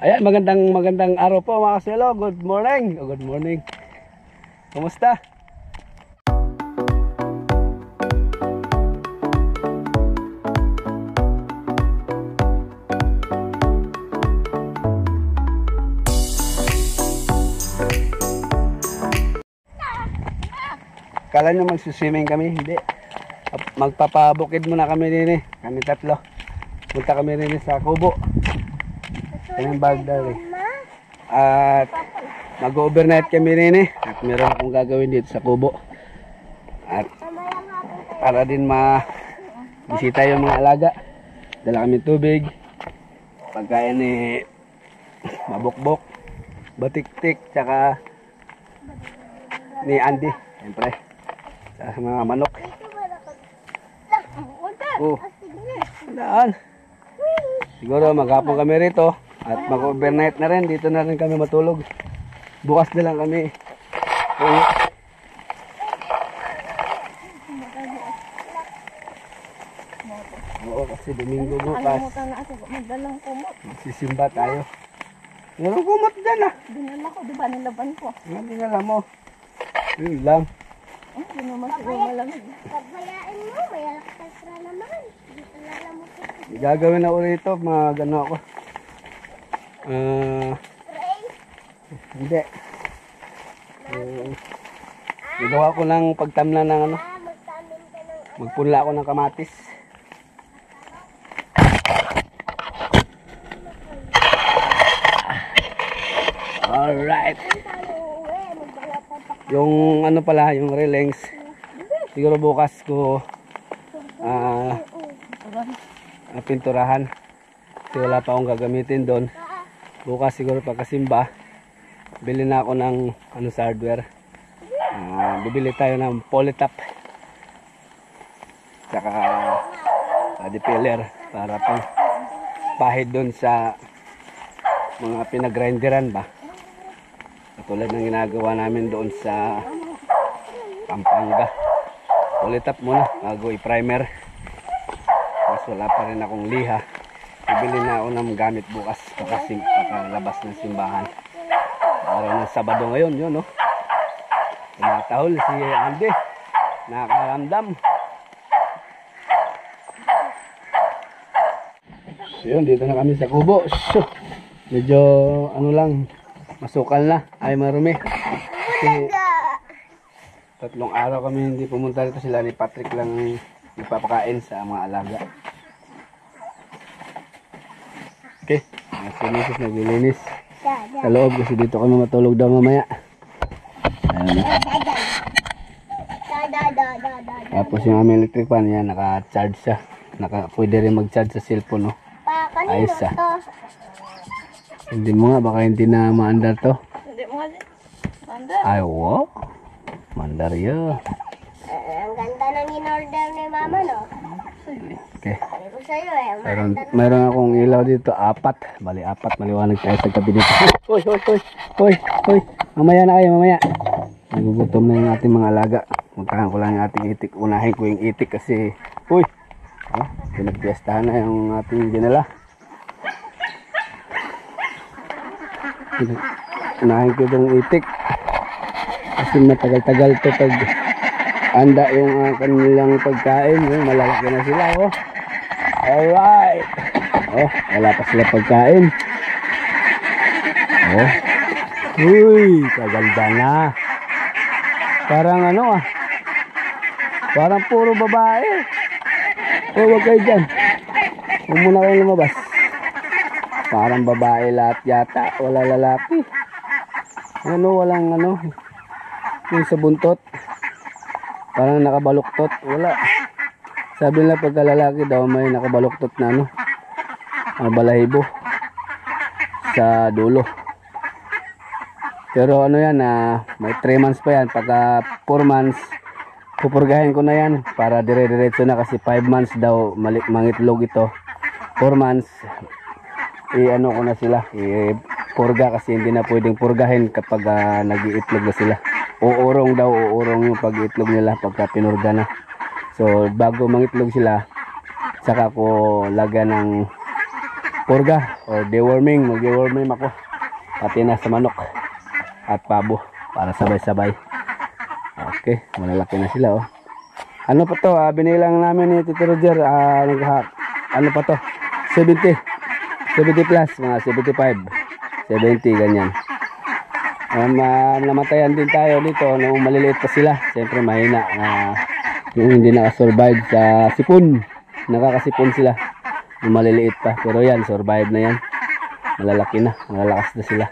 Ayan, magandang araw po mga kaselo. Good morning. Good morning. Kumusta? Kala nyo magsiswimming kami? Hindi. Magpapabukid muna kami din eh. Kami tatlo. Punta kami rin sa Kubo. Kanyang bagdal eh. At mag-overnight kami rin eh. At meron akong gagawin dito sa Kubo. At para din bisita yung mga alaga. Dala kami tubig. Pagkain ni mabukbok, batik-tik, tsaka ni Andy. Siyempre. Sa mga manok. Oh, daan. Siguro maghapon kami rito at mag-overnight na rin. Dito na rin kami matulog. Bukas na lang kami. Oo, kasi Domingo bukas. Magsisimba tayo. Walang kumot dyan ah. Dinala ko, di ba nilaban ko? Ano dinala mo? Yun lang. Hindi naman siguro malamig. Pagbayaan mo, may alakasra naman. Dito lalamot ito. Gagawin ako rito, magano ako. Hindi. Gagawa ko ng pagtamla ng ano. Magpunla ako ng kamatis. Alright. Yung ano pala, yung relings. Siguro bukas ko pinturahan. Kasi wala pa akong gagamitin doon. Bukas siguro pagkasimba, bili na ako ng ano sa hardware. Bibili tayo ng polytop. Tsaka depeller para pang pahid doon sa mga pinagrinderan ba. Katulad ng ginagawa namin doon sa Pampanga. Polytop muna bago i-primer. Mas wala pa rin akong liha. Bibili na ako ng gamit bukas pakalabas ng simbahan. Araw ng Sabado ngayon yun, no? Tumatahol si Andy. Nakakaramdam. So yun, dito na kami sa Kubo. So, medyo ano lang, masukal na. Ay marumi. Kasi 3 araw kami hindi pumunta dito. Sila ni Patrick lang nagpapakain sa mga alaga. Okay. Si Mrs. naglilinis sa loob kasi dito kami matulog daw mamaya. Ayan. Tapos yung aming electric fan yan, naka-charge siya. Pwede rin mag-charge sa cellphone, no? Ayos ah. Hindi mo nga, baka hindi na maandar to. Hindi mo nga mandar. Ay, wow. Mandar yun. Ang ganda ng in-order ni Mama, no? Okay. Sabi ko sa'yo eh. Mayroon akong ilaw dito, 4. Bali, 4. Maliwanag tayo sa gabi dito. Hoy. Mamaya na kayo, mamaya. Nagugutom na yung ating mga alaga. Puntahan ko lang yung ating itik. Unahin ko yung itik kasi, uy. Pinagpiestahan na yung ating dinala. Unahin ko yung itik. Kasi matagal-tagal to pag anda yung kanilang pagkain. Malalaki na sila, oh. Alright. Oh, wala pa sila pagkain. Oh. Uy, kaganda na. Parang ano ah. Parang puro babae. Oh, wag kayo dyan. Huwag muna kayong lumabas. Parang babae lahat yata. Wala lalaki. Ano, walang ano. Yung sa buntot. Parang nakabaluktot. Wala. Sabi nila pagka lalaki daw may nakabaluktot na ano. Balahibo. Sa dulo. Pero ano yan, may 3 months pa yan. Pagka 4 months, pupurgahin ko na yan. Para dire-diretso na kasi 5 months daw mangitlog ito. 4 months, i-ano ko na sila. I-purga kasi hindi na pwedeng purgahin kapag nag-iitlog na sila. Uurong yung pag-itlog nila pagka pinurga na. So bago mangitlog sila, saka ko lagyan ng purga or deworming. Mag-deworming ako. Pati na sa manok at pabo para sabay-sabay. Okay, malalaki na sila oh. Ano pa to? Binilang namin ni Tito Roger. Ano pa to? 70 plus, mga 75, 70 ganyan. Namatayan din tayo dito nung maliliit pa sila. Siyempre mahina yung hindi nakasurvive sa sipon. Nakakasipon sila nung maliliit pa. Pero yan, survive na yan. Malalaki na, malalakas na sila.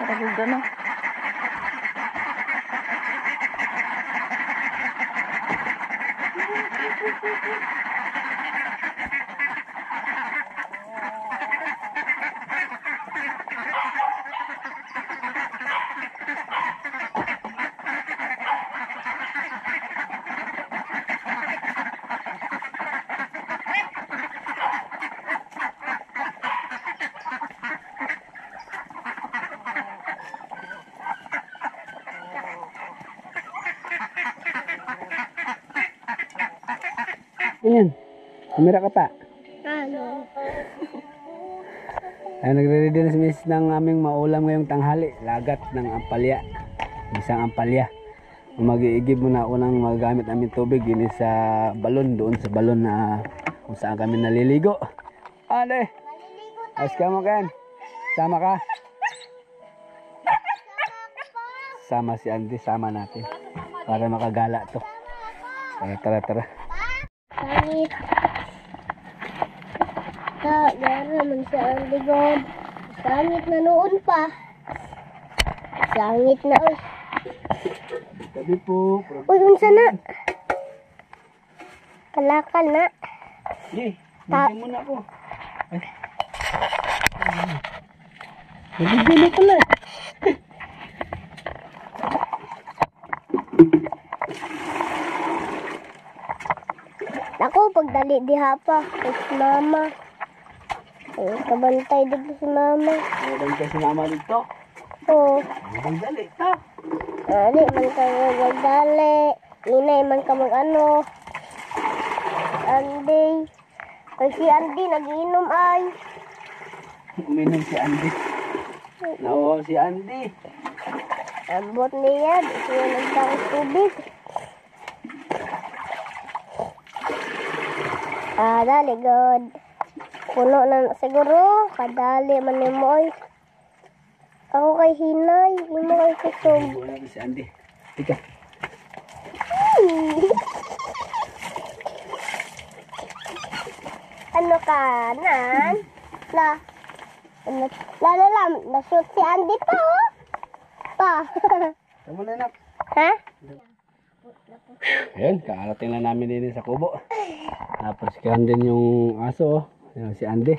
Paraguda na. Ayan, kamera ka pa. Ano? Ay, nagre-ready na si Miss ng aming maulam ngayong tanghali. Lagat ng ampalya. Isang ampalya. Mag-iigib muna ako ng magagamit namin tubig. Ini sa balon, doon sa balon na kung saan kami naliligo. Ade! Ayos ka mo, Ken? Sama ka? Sama si Andy, sama natin. Para makagala to. Tara. Sangit. Gara man sa andigod. Sangit na noon pa. Sangit na. Sabi po. Uy, unsa na? Kalakal na. Hey, hindi muna ako. Ay. Nabigyan na pala. Ako, pagdali diha pa. Si mama. Ay, kabantay dito si mama. Meron ka si mama dito. Oo. Meron dali ito. Dali, man ka magdali. Inay, man ka mag-ano. Andy. Ay, si Andy, nag-iinom ay. Uminom si Andy. Oo, si Andy. Ambot niya. Dito yung nagtangos tubig. Dali, God. Puno na siguro. Kadali man ni mo ay. Ako kay Hinay. Hindi mo kay kusog. Wala na si Andy. Tika. Ano ka, nan? La, nashoot si Andy pa, oh. Pa. Tama na, nak. Ha? Ayan, kaarating lang namin din sa kubo. Napersikan din yung aso, oh. Ayan, si Andy.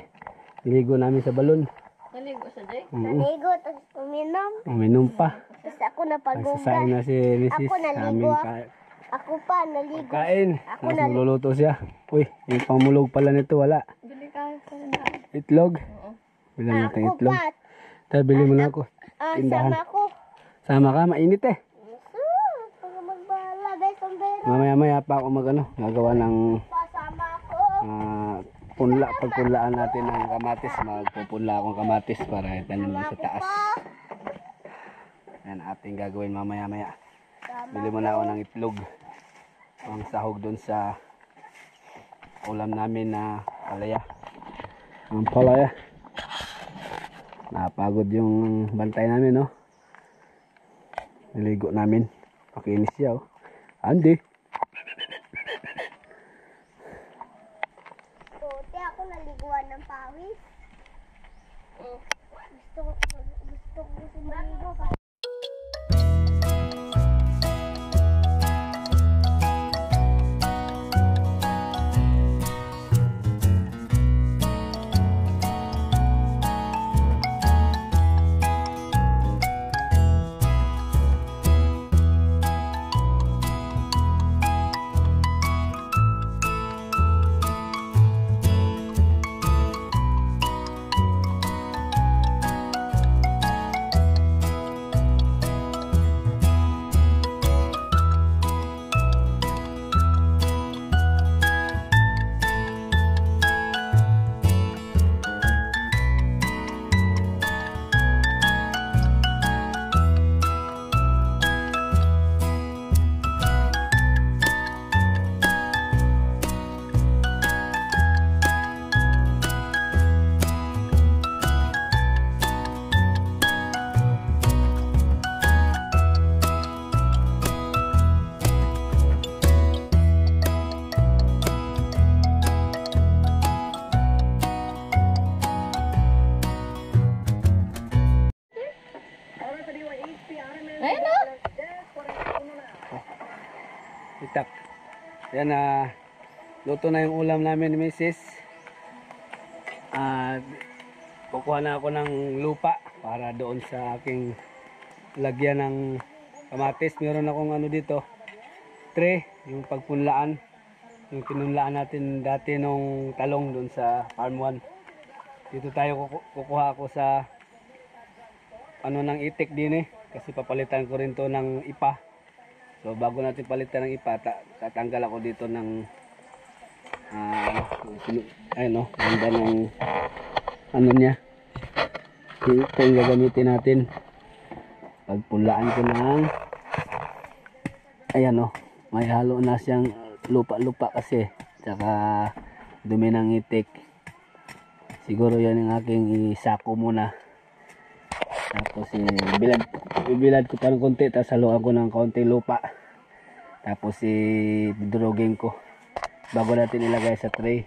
Niligo namin sa balon. Naligo sa Jay. Naligo, tapos uminom. Uminom pa. Tapos ako napagugas. Nagsasaing na si Mrs. Ako naligo, Aming Ako pa, naligo. kain. Ako Tapos naligo. magluluto siya. Uy, yung pamulog pala nito, wala. Bili ka sa na. Itlog. Oo. Bilang natin Ako itlog. pa. Tabili mo na ako. Tindahan. Sama ako. Sama ka, mainit eh. Pag magbala, guys, sombrero. Mamaya-maya pa ako gagawa ng Pasama ako. pagpunlaan natin ng kamatis. Magpupunla akong kamatis para itanim mo sa taas. Yan ating gagawin mamaya-maya. Bili mo na ako ng itlog. Ang sahog doon sa ulam namin na palaya. Ang palaya. Napagod yung bantay namin, no? Niligo namin. Pakinis siya, oh. Andy. Puti ako naliguan ng pawis. Gusto ko kasi maligo. Ayun na. Itak. Yan na. Luto na yung ulam namin ni Mrs. Kukuha na ako ng lupa para doon sa aking lagyan ng kamatis. Meron akong ano dito. Tray. Yung pagpunlaan. Yung pinunlaan natin dati nung talong doon sa farm 1. Dito tayo kukuha ako sa ano ng itik din eh. Kasi papalitan ko rin to ng ipa. So bago natin palitan ng ipa, tatanggal ako dito ng ayun, ganda ng ano niya. Ito yung gagamitin natin. Pagpulaan ko ng ayan, may halo na siyang lupa-lupa kasi. Tsaka dumi ng itik. Siguro yan yung aking isako muna. Tapos ibilad ko pa ng konti, tapos haluan ko ng konting lupa. Tapos idurugin ko bago natin ilagay sa tray.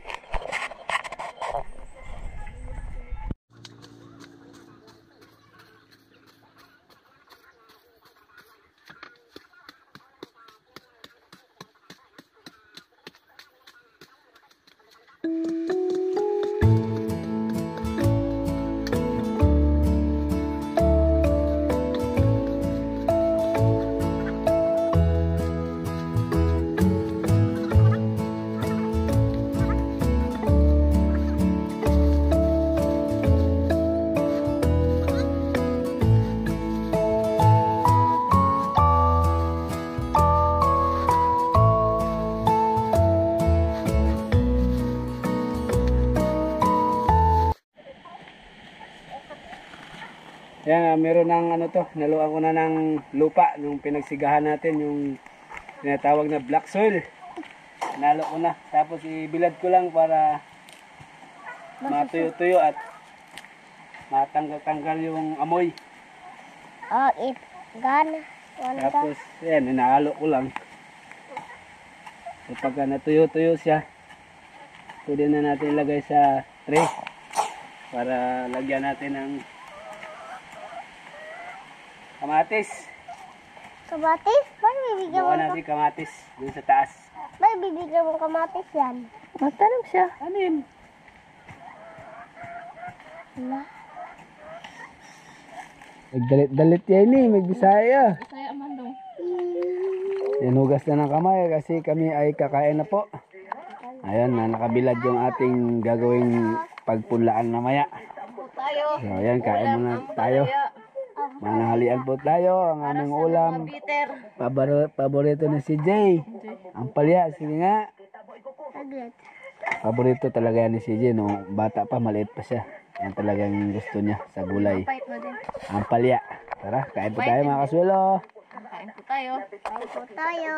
Yan, meron ng ano to, naluan ko na ng lupa, yung pinagsigahan natin, yung tinatawag na black soil. Nalo ko na, tapos ibilad ko lang para matuyo-tuyo at matanggal-tanggal yung amoy. Gana. Tapos, yan, inahalo ko lang. Kapag natuyo-tuyo siya, pwede na natin ilagay sa tray para lagyan natin ng kamatis. Kamatis? Paano bibigyan mo? Buka natin kamatis dun sa taas. Paano bibigyan mo kamatis yan? Magtanong siya. Anin? Wala. Nagdalit-dalit yan eh, magbisaya. Saya man daw. Hinugas na ng kamay kasi kami ay kakain na po. Ayan na, nakabilad yung ating gagawing pagpunlaan mamaya. Tayo. So ayan, kain muna tayo. Manahalian po tayo. Ang aming ulam. Paborito ni si Jay. Ang palya, sige nga. Agad. Paborito talaga yan ni si Jay. No? Bata pa, maliit pa siya. Yan talagang gusto niya sa gulay. Pait mo din. Ang palya. Tara, kain po tayo mga kaswelo. Kain po tayo. Kain po tayo.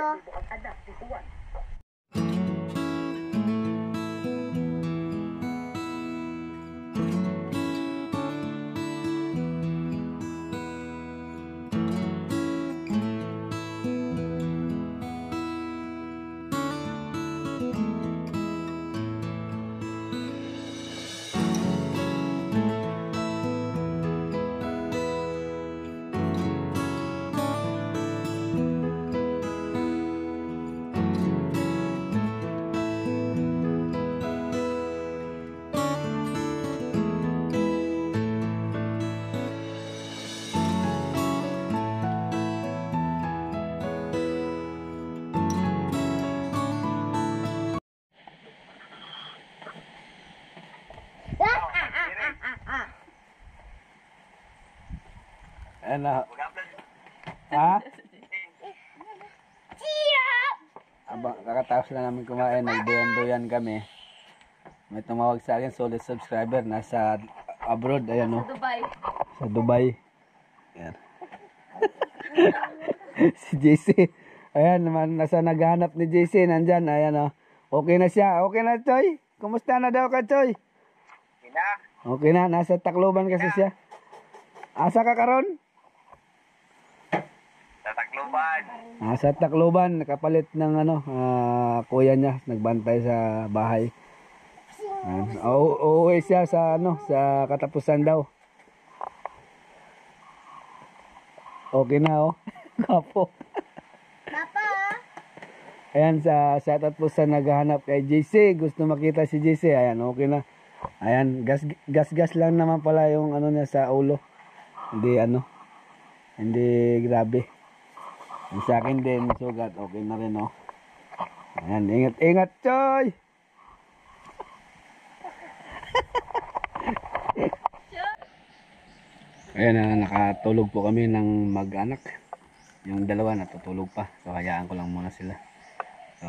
Ayan na. Ha? Abang, kakatapos lang namin kumain. Nagduyan-duyan kami. May tumawag sa akin, solid subscriber. Nasa abroad, ayan o. Dubai. Sa Dubai. Ayan. Si JC. Ayan naman, nasa naghahanap ni JC. Nandyan, ayan o. Okay na siya. Okay na, Choy. Kumusta na daw ka, Choy? Okay na, nasa Tacloban kasi siya. Asa ka karon? Sa Tacloban. Sa Tacloban, nakapalit ng kuya niya, nagbantay sa bahay. Uuwi siya sa sa katapusan daw. Okay na Kapo. Papa. Ayan sa katapusan naghahanap kay JC, gusto makita si JC. Ayan, okay na. Ayan, gas lang naman pala yung niya sa ulo. Hindi hindi grabe. Yung sa akin din, sugat, okay na rin Ayan, ingat, Choy! Ayan, nakatulog po kami ng mag-anak. Yung dalawa natutulog pa. So, hayaan ko lang muna sila. So,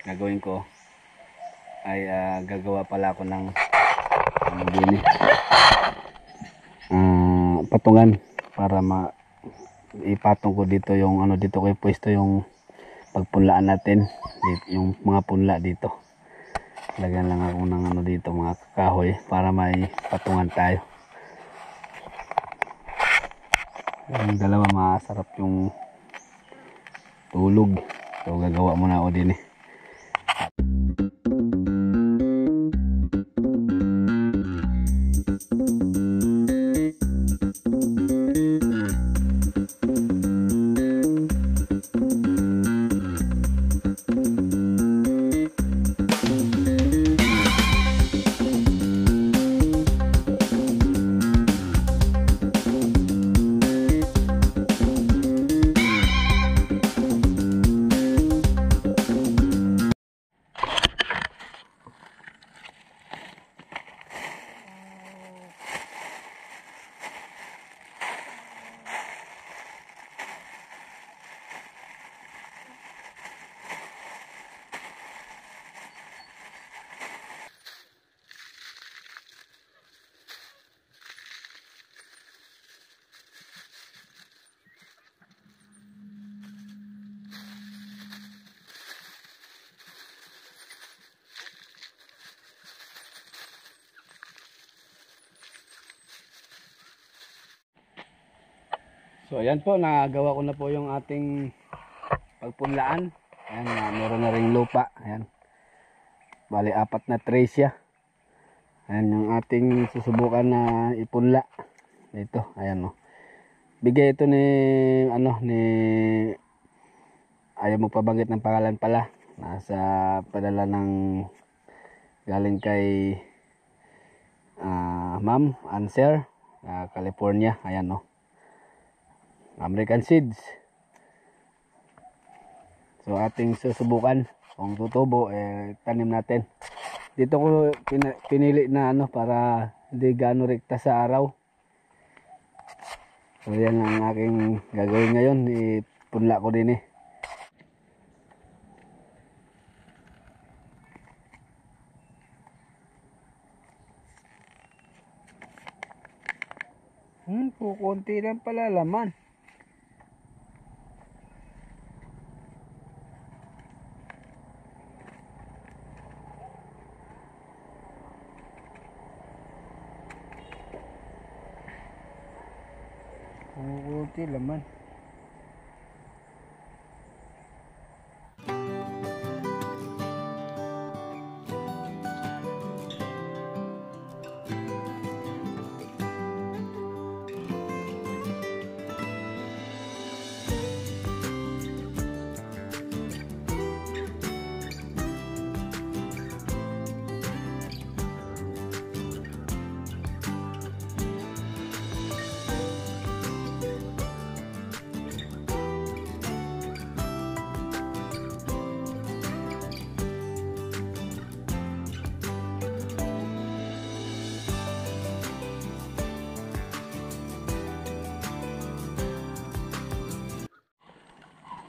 gagawin ko ay gagawa pala ako ng patungan para ipatong ko dito yung dito ko pwesto yung pagpunlaan natin dito, yung mga punla dito. Lagyan lang ako ng dito mga kahoy para may patungan tayo. Yung dalawa masarap yung tulog. So gagawa muna ako din So ayan po, nagawa ko na po yung ating pagpunlaan. Ayan, meron na ring lupa. Ayan. Bali, 4 na tray siya. Ayan yung ating susubukan na ipunla. Dito, ayan Bigay ito ni, ayaw magpabanggit ng pangalan pala. Nasa padala ng galing kay Ma'am Answer, California. Ayan American seeds. So ating susubukan kung tutubo tanim natin. Dito ko pinili na para hindi gaano rekta sa araw. So yan ang aking gagawin ngayon, ipunla ko din eh. Kukunti lang pala laman. Kukunti laman.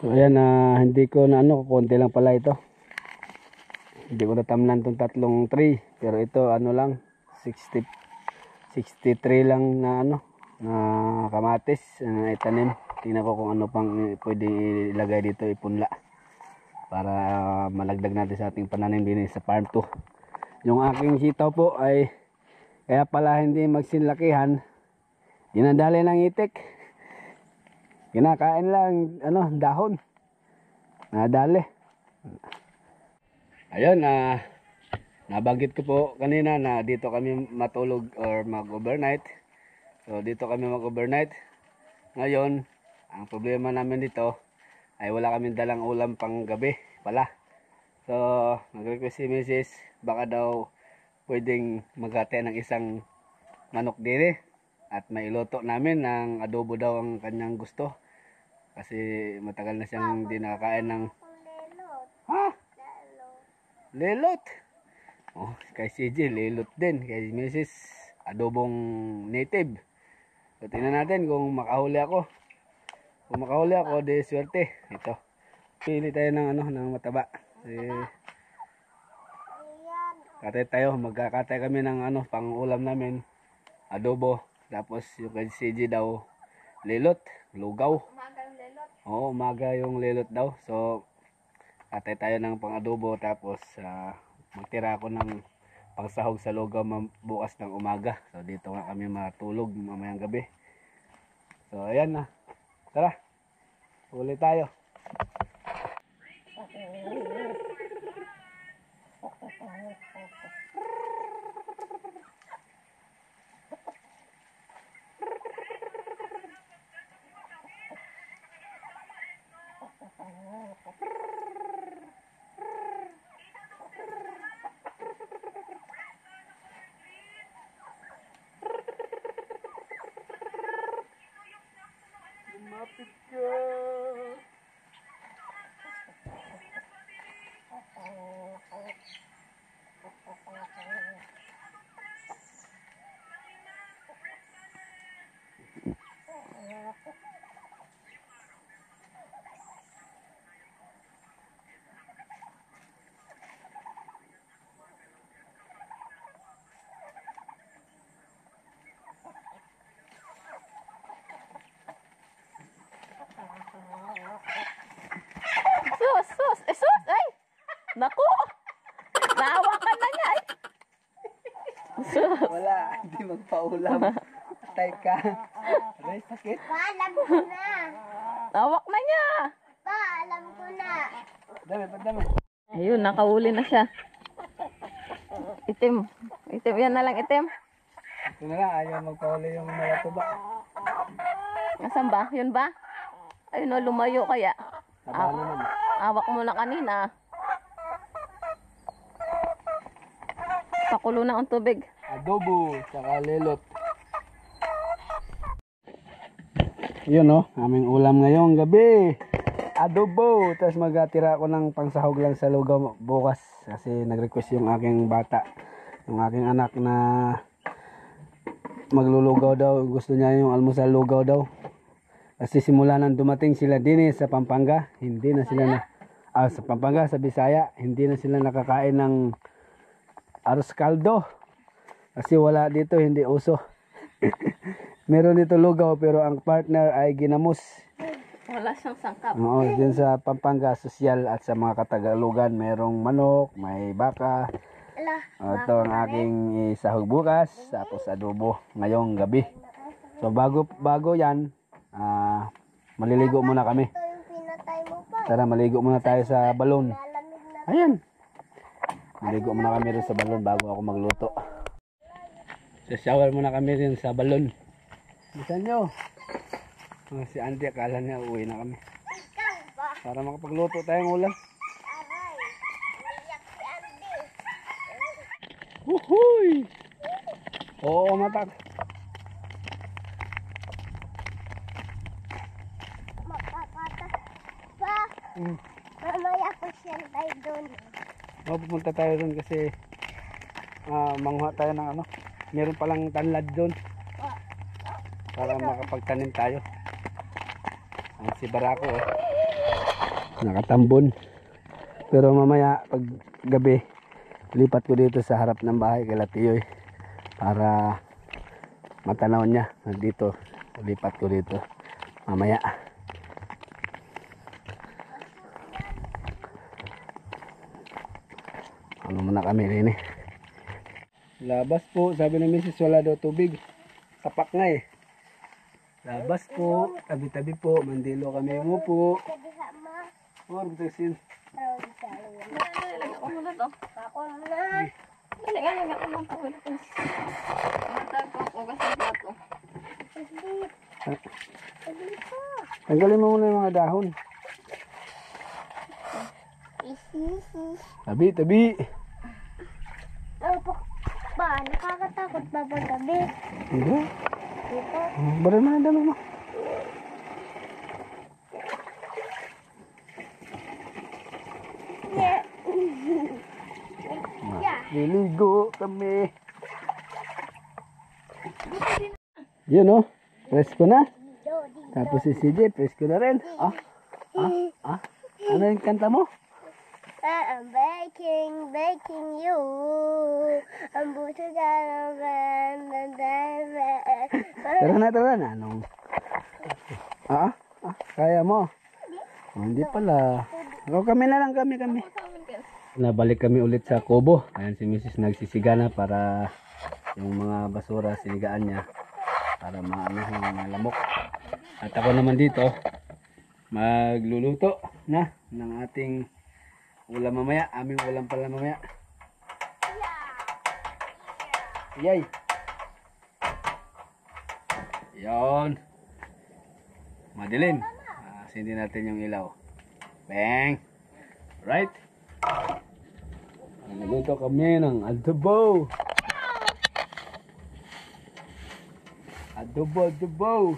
So ayan, hindi ko na konti lang pala ito. Hindi ko natamnan tong tatlong tree, pero ito lang 63 lang na na kamatis na itanim. Tingnan ko kung ano pang pwede ilagay dito, ipunla para malagdag natin sa ating pananim din sa farm 2. Yung aking sitaw po ay kaya pala hindi magsinlakihan, dinadali ng itik. Kinakain lang dahon. Nadali. Ayun, nabanggit ko po kanina na dito kami matulog or mag-overnight. So dito kami mag-overnight. Ngayon, ang problema namin dito ay wala kaming dalang ulam pang gabi pala. So nag-request si Mrs. baka daw pwedeng maghati ng isang manok din at mailuto namin ng adobo daw ang kanyang gusto. Kasi matagal na siyang hindi nakakain ng lelot. Oh, kay CJ lelot din, kay Mrs. adobong native. So tingnan natin kung makahuli ako. Kung makahuli ako, di swerte. Ito. Pili tayo ng ng mataba. Katay tayo, magkakatay kami ng pang ulam namin. Adobo. Tapos yung kay CJ daw lelot, lugaw. Oo, umaga yung lelot daw. So, atay tayo ng pang-adobo tapos magtira ako ng pangsahog sa lugaw bukas ng umaga. So, dito nga kami matulog mamayang gabi. So, ayan na. Tara, uli tayo. Lumapit ka. Sus! Ay! Naku! Nahawakan na niya! Ay! Sus! Wala, hindi magpaulam. Patay ka. Aray, sakit. Pa, alam ko na. Nawak na niya! Pa, alam ko na. Dami, padami. Ayun, nakahuli na siya. Itim. Itim. Yan na lang itim. Ito na lang, ayaw magpahuli yung malatuba. Nasaan ba? Yun ba? Ayun o, lumayo kaya. Taba naman. Awak mo na kanina. Pakulo na ang tubig. Adobo, saka lelot. Yun aming ulam ngayong gabi. Adobo. Tapos magtira ako ng pangsahog lang sa lugaw bukas. Kasi nag-request yung aking bata. Yung aking anak na maglulugaw daw. Gusto niya yung almusal lugaw daw. Kasi simula nang dumating sila din sa Pampanga, hindi na sila sa Pampanga, sa Bisaya, hindi na sila nakakain ng arroz caldo. Kasi wala dito, hindi uso. Meron dito lugaw pero ang partner ay ginamos. Wala siyang sangkap. Oo, dyan sa Pampanga, sosyal at sa mga Katagalugan, merong manok, may baka. Ala, Ito ang aking isahog bukas, tapos adobo ngayong gabi. So bago yan, maliligo muna kami. ito yung pinatay mo pa. Tara, maligo muna tayo sa balon. Lalamig na. Ayan. Maligo muna kami rin sa balon bago ako magluto. Sa shower muna kami rin sa balon. Bisan nyo. Si Andy, akala niya uwi na kami. Ikaw ba? Para makapagluto tayong ulam. Aray. Umiyak si Andy. Uhuy! Oo, matak. Mapapata. Pa, Mm. mamaya ko siya tayo doon. Pupunta tayo doon kasi manguha tayo ng ano. Meron palang tanlad doon. Para makapagtanim tayo. Ang si Barako nakatambon. Pero mamaya pag gabi lipat ko dito sa harap ng bahay kay Latiyoy para matanaw niya. Nandito lipat ko dito mamaya. Ano muna kami rin eh. Labas po, sabi ng misis wala daw tubig. Tapak nga eh. Labas po, tabi-tabi po, mandilo kami mo po. Kadiha ma. Or bitasin. Aray, sayo. Nilagay ko muna to. Ako na. Nilagay ko muna to. Matag ko ugas ng plato. Saglit. Saglit po. Tanggalin mo muna yung mga dahon. Isisi. Tabi, tabi. Opo. Ba, nakakatakot ba pag gabi? Hindi. Dito. Bari mo na dami mo. Yeah. Yeah. Liligo kami. Yun oh. Presko na. Tapos si CJ, presko na rin. Ano yung kanta mo? I'm baking you. I'm buto Tara na. Anong? Kaya mo? Oh, hindi pala. Kami na lang, kami. Nabalik kami ulit sa kubo. Ayan si Mrs. nagsisigana para yung mga basura sinigaan niya para maano yung lamok. At ako naman dito magluluto na ng ating ulam mamaya. Aming ulam pala mamaya. Yay! Yon. Madilim. Sindi natin yung ilaw. Bang! Right? Nagluto kami ng adobo. Adobo. Adobo.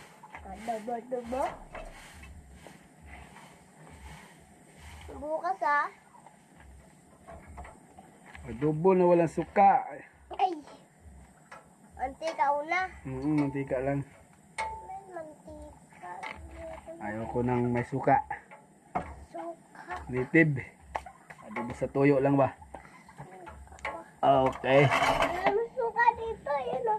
Bukas Adobo na walang suka. Ay. Mantika una. Mantika lang. Mantika. Ayaw ko ng may suka. Suka. Native. Adobo sa tuyo lang ba? Okay. May suka dito. Yun o.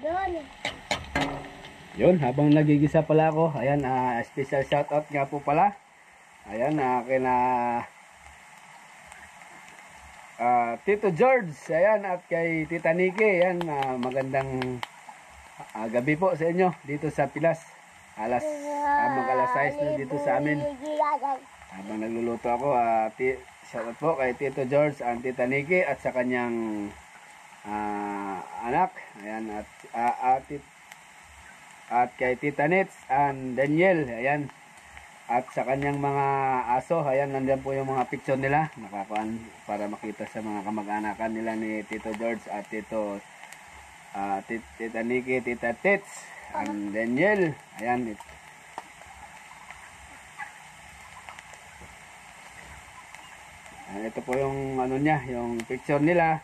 Doon. Yun, habang nagigisa pala ako, ayan, special shoutout nga po pala. Ayan, kina Tito George, ayan, at kay Tita Nikki, ayan, magandang gabi po sa inyo dito sa Pilas. Mag-alas 6 na dito sa amin. Habang nagluluto ako, shoutout po kay Tito George and Tita Nikki at sa kanyang anak. Ayan, at kay Tita Nets and Daniel. Ayan. At sa kanyang mga aso. Ayan, nandiyan po yung mga picture nila. Nakakuan para makita sa mga kamag-anakan nila ni Tito George at Tita Nikki, Tita Tits and Daniel. Ayan. Ito po yung ano niya, yung picture nila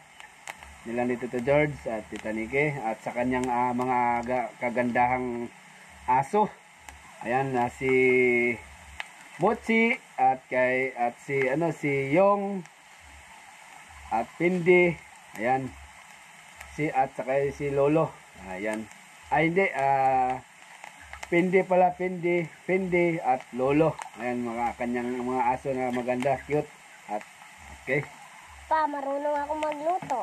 ni Tito George at Tita Nikki at sa kanyang mga kagandahang aso. Ayan, si Mochi at si Yong at Pindi. Ayan. At saka si Lolo. Ayan. Ay hindi, Pindi pala, Pindi at Lolo. Ayan, mga kanyang mga aso na maganda, cute. At okay. Pa, marunong ako magluto.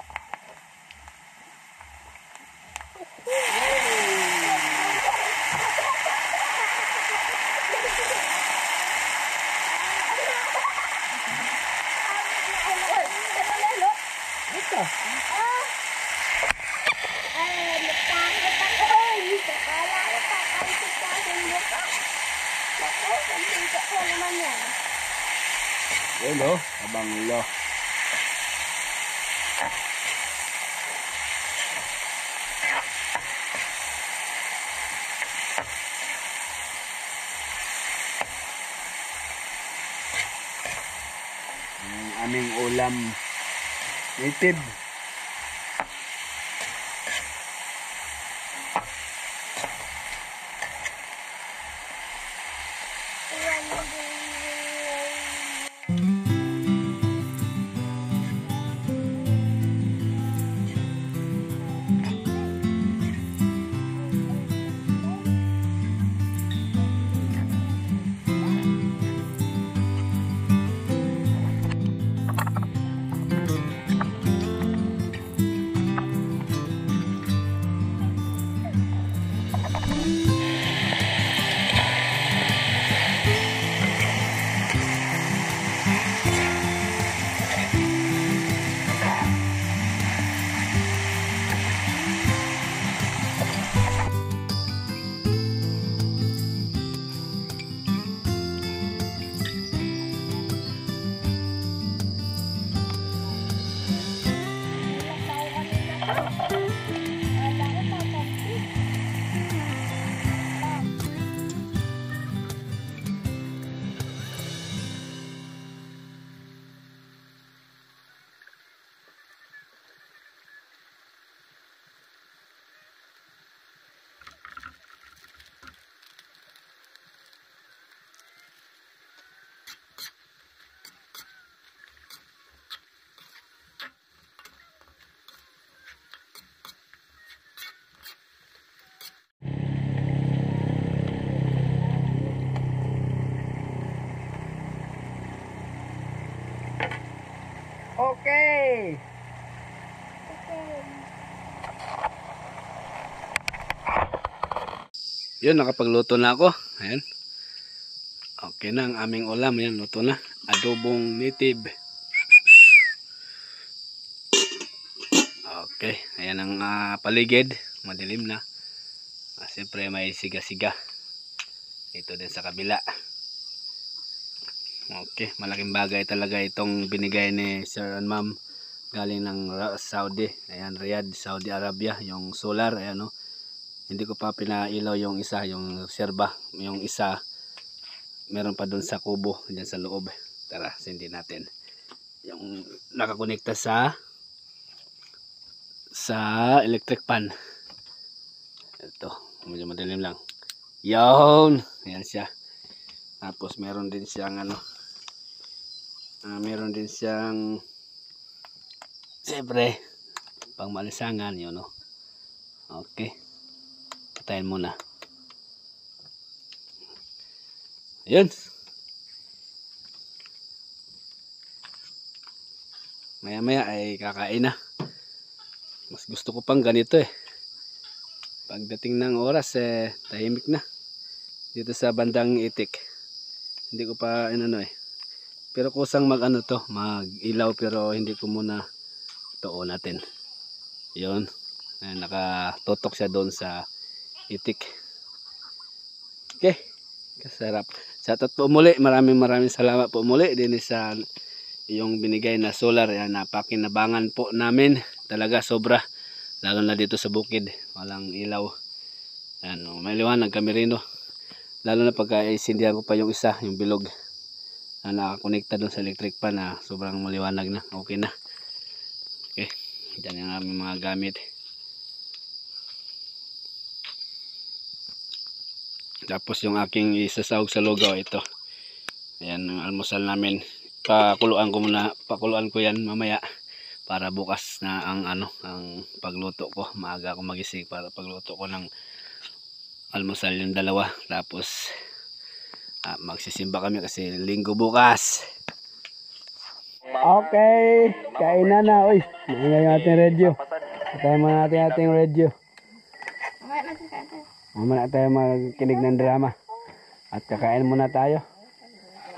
Hello, abang lo. Ang aming ulam native. Okay. Yun, nakapagluto na ako. Ayan. Okay na ang aming ulam. Ayan, luto na. Adobong native. Okay. Ayan ang paligid. Madilim na. Siyempre may siga-siga. Ito din sa kabila. Okay. Malaking bagay talaga itong binigay ni Sir and Ma'am. Galing ng Saudi. Ayan, Riyadh, Saudi Arabia. Yung solar. Ayan o. Hindi ko pa pinailaw yung isa. Yung serba. Yung isa. Meron pa dun sa kubo. Diyan sa loob. Tara, sindi natin. Yung nakakonekta sa electric pan. Ito. Medyo madilim lang. Yun. Ayan siya. Tapos meron din siyang meron din siyang siyempre pang malisangan yun, no? Okay. Patayin muna. Ayun. Maya maya ay kakain na. Mas gusto ko pang ganito eh. Pagdating ng oras tahimik na. Dito sa bandang Itik. Hindi ko pa inano eh. Pero kusang mag ano to, mag ilaw pero hindi ko muna tuon natin. 'Yon. Nakatutok siya doon sa itik. Okay. Kasarap. Sa po muli, maraming salamat po muli din sa yung binigay na solar. Yan, napakinabangan po namin. Talaga sobra. Lalo na dito sa bukid. Walang ilaw. Yan, may liwanag kami rin. Lalo na pagka isindihan ko pa yung isa, yung bilog. Na nakakonekta doon sa electric pan na sobrang maliwanag na. Okay na. Okay. Diyan yung aming mga gamit. Tapos yung aking isasahog sa lugaw ito. Ayan yung almusal namin. Pakuluan ko yan mamaya para bukas na ang pagluto ko. Maaga ako magising para pagluto ko ng almusal yung dalawa. Tapos magsisimba kami kasi linggo bukas. Okay, kainan na. Uy, maingay yung ating radio. Patayin mo natin ating radio. Mamaya tayo magkinig ng drama. At kakain muna tayo.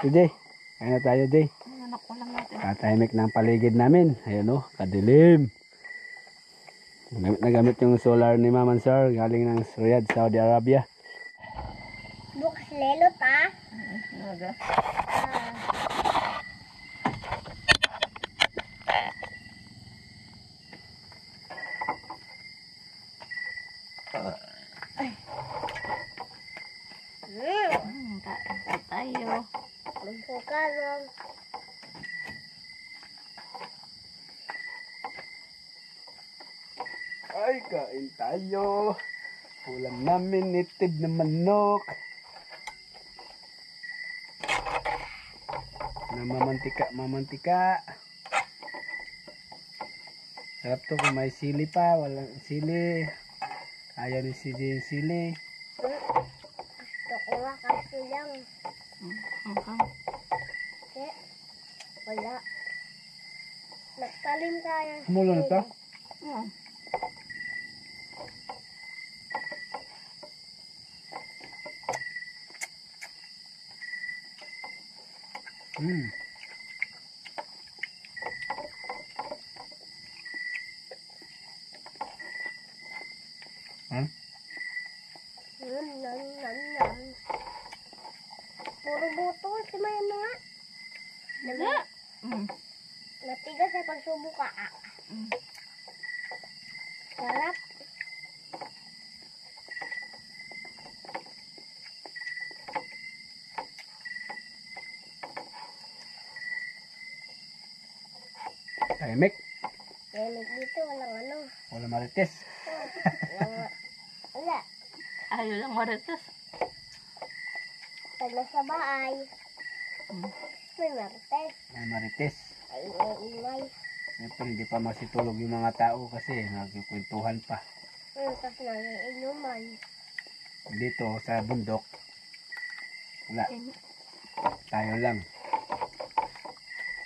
Jay, kain na tayo, Jay. Katahimik ng paligid namin. Ayan kadilim. Nagamit yung solar ni Mama Sir galing ng Riyadh, Saudi Arabia. Bukas lelot Tayo. Magpukarong. Ay, kain tayo. Ulam namin nitid na manok. Na mamantika. Sarap to kung may sili pa. Walang sili. Ayaw ni sili yung sili. Gusto ko nga kasi lang. Wala. Nagkalim tayo. Kumulo na to? Nam. Puro buto si may mga. Natigas ay pagsubo ka. Sarap. Tahimik. Tahimik dito, walang Walang marites. Wala. Ayaw lang marites. Pag nasa bahay, may marites. May marites. Ay, ingay. Siyempre hindi pa masitulog yung mga tao kasi nagkukwentuhan pa. Tapos nangiinuman. Dito sa bundok, wala. Tayo lang.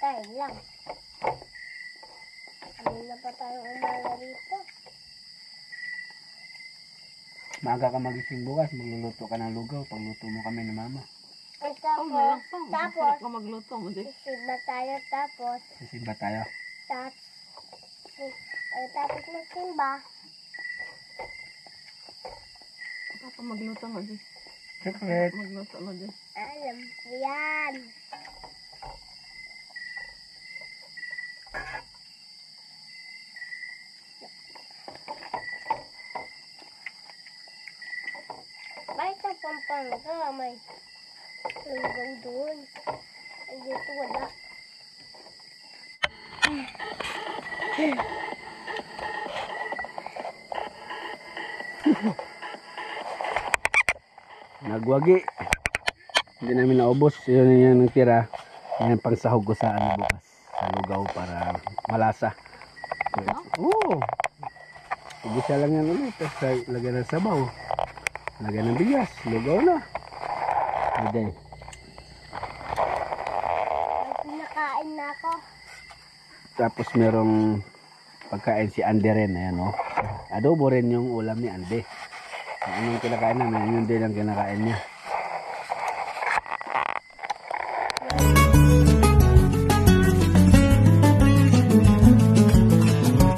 Tayo lang. Kanina pa tayong umaga rito. Maaga ka magising bukas, magluluto ka ng lugaw. Pagluto mo kami ni Mama. At Tapos, tapos, ka magluto mo din. sisimba tayo tapos, Sisimba tayo. tapos magsimba. Papa, magluto mo din. Chocolate. Magluto mo din. Alam ko yan. Bakit sa Pampanga may lugaw doon? Ay, dito wala. Nagwagi. Hindi namin naubos. Yun yung tira. Yan pang sahog ko sa bukas. Sa lugaw para malasa. Oo. Igisa lang yan ulit. Tapos lagyan ng sabaw. Lagyan ng bigas. Lugaw na. Okay. Pinakain na ako. Tapos merong pagkain si Andy rin. Ayan o. Adobo rin yung ulam ni Andy. Anong kinakain namin, yun din ang kinakain niya.